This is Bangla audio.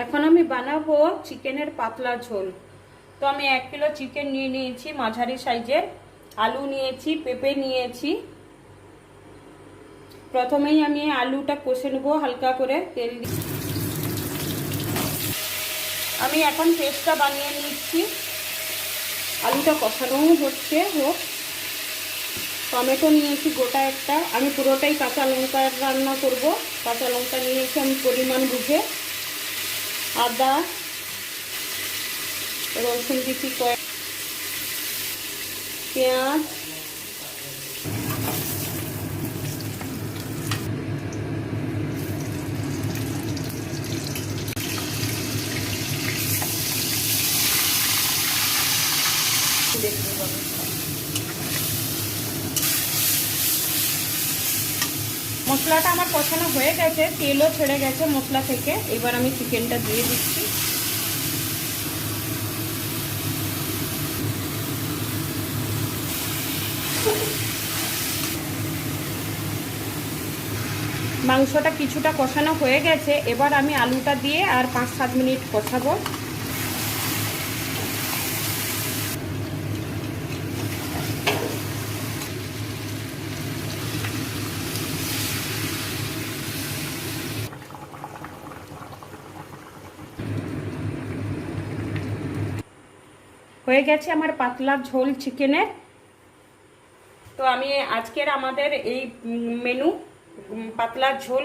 এখন আমি বানাবো চিকেনের পাতলা ঝোল। তো আমি 1 কিলো চিকেন নিয়ে নিয়েছি মাঝারি সাইজের, আলু নিয়েছি, পেঁপে নিয়েছি। প্রথমেই আমি আলুটা কষে নেবো হালকা করে তেল দিয়ে। আমি এখন পেস্টটা বানিয়ে নিচ্ছি। আলুটা কষানো হচ্ছে হোক। টমেটো নিয়েছি গোটা একটা, আমি পুরোটাই কাঁচা লঙ্কা রান্না করব। কাঁচা লঙ্কা নিয়েছি আমি পরিমাণ বুঝে। আদা রসুন দিচ্ছি কয়েক, পেঁয়াজ, দেখতে পাবেন। মশলাটা আমার কষানো হয়ে গেছে, তেলও ছেড়ে গেছে মশলা থেকে। এবার আমি চিকেনটা দিয়ে দিচ্ছি। মাংসটা কিছুটা কষানো হয়ে গেছে, এবার আমি আলুটা দিয়ে আর 5-7 মিনিট কষাবো। হয়ে গেছে আমার পাতলা ঝোল চিকেনের। তো আমি আজকের আমাদের এই মেনু পাতলা ঝোল